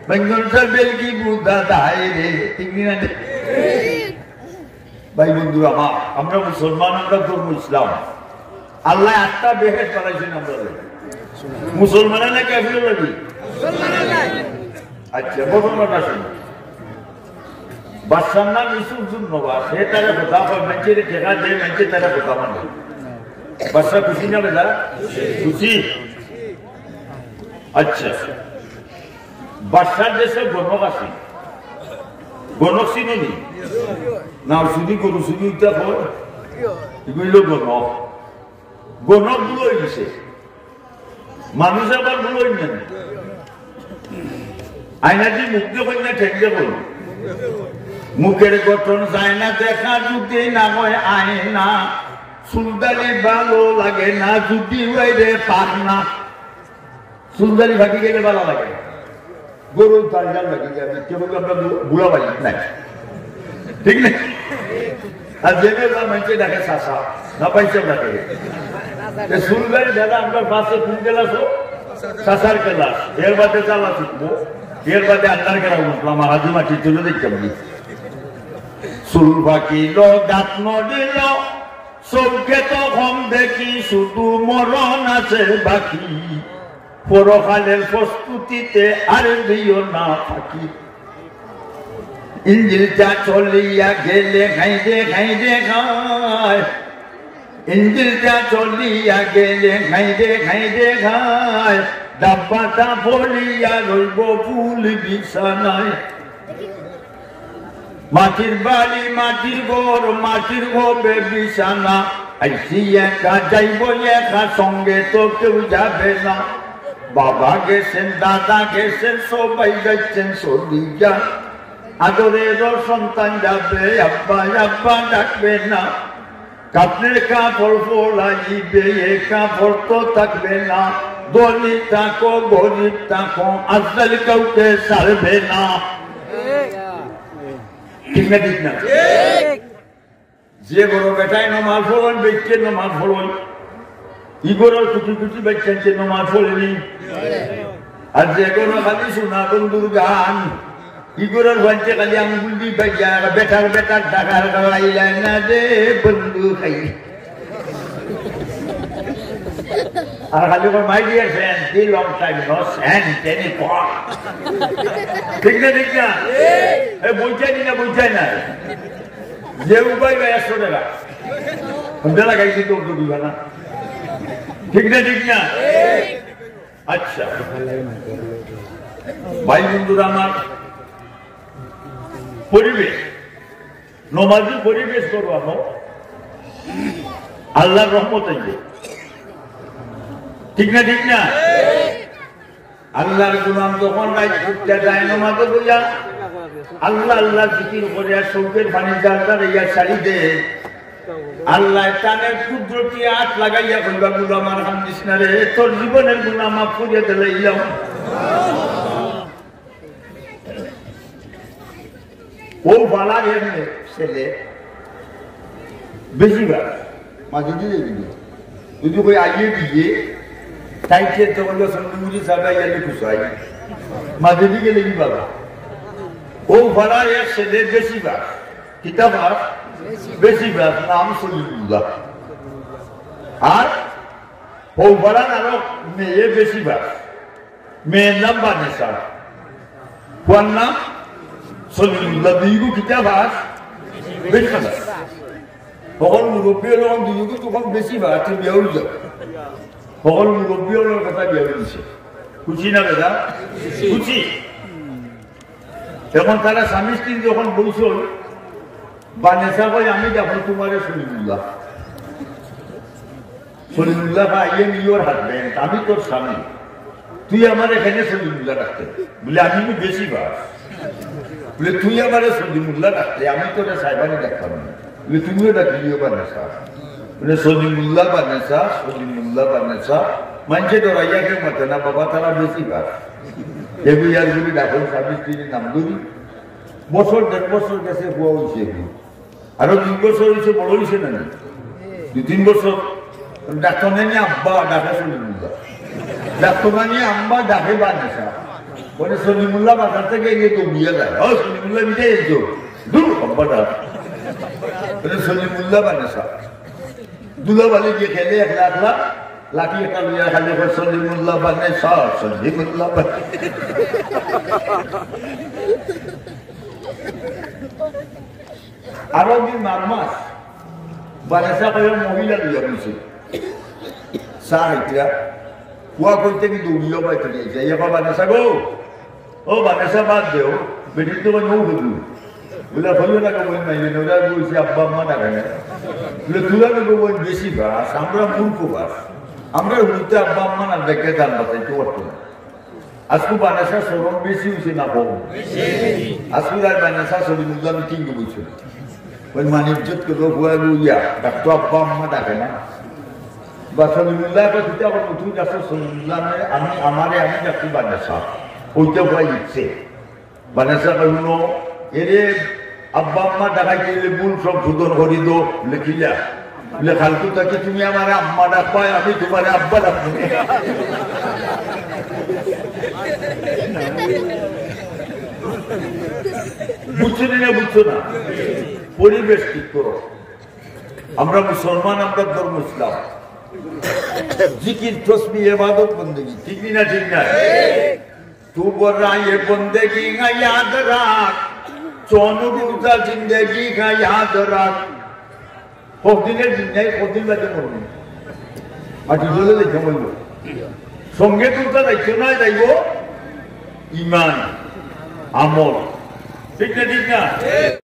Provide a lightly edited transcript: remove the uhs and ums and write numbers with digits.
বেঙ্গলসার বেলকি বুদ্ধা দায় রে ঠিক না ভাই বন্ধু আমার আমরা মুসলমান আমরা ধর্ম ইসলাম আল্লাহ 8টা বেহেশত বানাইছেন আমরা মুসলমানের না কাফিরের লাগি আচ্ছা প্রথমটা শুনুন বাদশার নাম ইউসুফ নবাব সে তারা কথা কয় মানুষের ঠেকা দেয় মানুষে তারা কথা মানে বাদশা খুশি না বেটা খুশি আচ্ছা বাদশার দেশে গণক আছে গণক চিনি না শুনি গরু শুনি এগুলো গণক গণক গুলোই দিছে মানুষ আবার গুলোই নেন আয়না দিয়ে মুখ দিয়ে কই না ঠেকতে বল মুখের গঠন যায় না দেখা যদি না হয় আয়না সুলদারি ভালো লাগে না যদি ওইরে পাক না সুলদারি ভাটি গেলে ভালো লাগে গরু তার লাগে যাবে কেবল আমরা বুড়া বাড়ি নাই ঠিক না আর জেনে মানুষে দেখে শাসা না পাইছে ডাকে সুলদারি দাদা আমরা পাশে কোন ক্লাস শাসার ক্লাস এর বাদে চালা শিখবো এর বাদে আন্ডার কেনা উঠলাম আর হাজি মাটি তুলে দেখতে পারি চুল বাকিল গাত নদিল চৌকে তখন দেখি শুধু মরণ আছে বাকি পরকালের প্রস্তুতিতে আর দিও না ফাঁকি ইঞ্জিলটা চলিয়া গেলে খাইতে খাইতে খায় ইঞ্জিলটা চলিয়া গেলে খাইতে খাইতে খায় ডাব্বাটা বলিয়া রইব ফুল বিছানায় মাটির বাড়ি মাটির ঘর মাটির ঘরে বিছানা আইসি একা যাইব একা সঙ্গে তো কেউ যাবে না বাবা গেছেন দাদা গেছেন সবাই যাচ্ছেন সরিয়া আদরের সন্তান যাবে আব্বা আব্বা ডাকবে না কাপড়ের কাপড় পড়াইবে এ কাপড় তো থাকবে না ধনী থাকো গরিব থাকো আজকাল কাউকে ছাড়বে না ঠিক না ঠিক না যে বড় বেটায় নমাজ পড়েন বেচছে নমাজ পড়েন ইগোরের কুটি কুটি বেচছে নমাজ পড়েনি আর যে কোনো খালি শোনা বন্ধুর গান ইগোরের ভাইছে খালি আঙ্গুল দি বেচা বেটার বেটার টাকার গাইলাই না দে বন্ধু খাই আর খালি মাই ডিয়ার ফ্রেন্ড দি লং টাইম নো সেন্ট এনি পর ঠিক না এ বুঝাই না যে উপায় ভাই 100 টাকা আমরা গাইছি তো দিবা না ঠিক না আচ্ছা ভাই বন্ধুরা আমার পরিবেশ নমাজি পরিবেশ করবো আমরা আল্লাহর রহমত আইবে ঠিক না আল্লাহর গুলাম যখন রাত উঠতে যায় নমাজে বইয়া আল্লাহ আল্লাহ জিকির করে আর চৌকের পানি জালদার ইয়া ছাড়ি দে আল্লাহ টানের কুদরতি হাত লাগাইয়া কইবা গুলাম আর হাম দিস না রে তোর জীবনের গুনাহ মাফ করিয়া দিলে ইলাম ও বালা এমনি ছেলে বেশিরভাগ মাঝে দিয়ে দিবি যদি কই আইয়ে দিয়ে তাইকে তখন সন্ধ্যুরি সাদা ইয়ালি খুশাই মাঝে দিকে লেগি বাবা ও বালা এর ছেলে বেশিরভাগ কিতাব বেশিরভাগ নাম সলিমুল্লাহ আর ও বালা আরো মেয়ে বেশিরভাগ মেয়ের নাম বানেসা কোন নাম সলিমুল্লাহ দুইগু কিতাব বেশিরভাগ তখন মুরব্বী হল দুইগু তখন বেশিরভাগ তুই বিয়াও যাও সকল মুরব্বী হল কথা বিয়া দিচ্ছে খুশি না দাদা খুশি এখন তারা স্বামী স্ত্রী যখন বলছিল বানেসা ভাই আমি যখন তোমার সলিমুল্লাহ ভাই ইয়ে নিয়োর হাজবেন্ড আমি তোর স্বামী তুই আমার এখানে সলিমুল্লাহ রাখতে বলে আমি বেশি বাস বলে তুই আমার সলিমুল্লাহ রাখতে আমি তোর সাইবানি ডাকতাম না বলে তুমিও ডাকলিও বানেসা বলে সলিমুল্লাহ বানেসা মানছে ডরাইয়া কেউ মতে না বাবা তারা বেশি বাস এগুলি আর গুলি ডাকুন স্বামী স্ত্রীর নাম ধরি বছর 1.5 বছর গেছে হওয়া হয়েছে আরো 2 বছর হয়েছে বড় হয়েছে না 2-3 বছর ডাক্তার নিয়ে আব্বা ডাকে সলিমুল্লাহ ডাক্তার নিয়ে আম্মা ডাকে বানেসা বলে সলিমুল্লাহ বাজার থেকে গিয়ে তো বিয়ে যায় ও সলিমুল্লাহ বিটে এসো দূর হব্বাটা বলে সলিমুল্লাহ বানেসা দুলাবালি গিয়ে খেলে একলা একলা লাঠি একটা লইয়া খালি সলিমুল্লাহ বানেসা সলিমুল্লাহ বানে আরো দিন মাস বানেসা করে মহিলা লইয়া বলছে সাহিত্যা কুয়া করতে কিন্তু উড়িও পাই থেকে যাই বানেসা গো ও বানেসা বাদ দেও বেটির তো নৌ বুঝু বলে হইও না কেমন মাইলেন ওরা বলছি আব্বা আম্মা না কেন বলে তুলা তো কেমন বেশি বাস আমরা মূর্খ বাস আমরা উড়িতে আব্বা আম্মা না দেখে জান বাতাইতে পারতো না আজকে বানেসা সরম বেশি হয়েছে না কম আজকে আর বানেসা সলিমুল্লাহ আমি ঠিক বুঝছি ওই মানিজ্জত করে হুয়া লইয়া ডাক্তার আব্বা আম্মা ডাকে না বা সলিমুল্লাহ কথা আমার নতুন ডাক্তার সলিমুল্লাহ আমি আমারে আমি ডাক্তার বানেসা ওইটা হয়ে দিচ্ছে বানেসা কহিল এরে আব্বা আম্মা ডাকাই গেলে মূল সব সুদর করি দো লেখিলা বলে ফালতু তাকে তুমি আমার আম্মা ডাকবা আমি তোমার আব্বা ডাকবো বুঝছো না বুঝছো না পরিবেশ ঠিক করো আমরা মুসলমান আমরা ধর্ম ইসলাম জিকির তসবিহ ইবাদত বন্দেগি ঠিক না ঠিক না तू बोल रहा ये बंदगी का याद रख चौनुरूजा जिंदगी का याद रख কতদিনের জিন্দাই কতদিন বাজে মরবে মাটি জলে দেখে বলব সঙ্গে তুলতে দায়িত্ব নয় যাইব ইমান আমল ঠিক না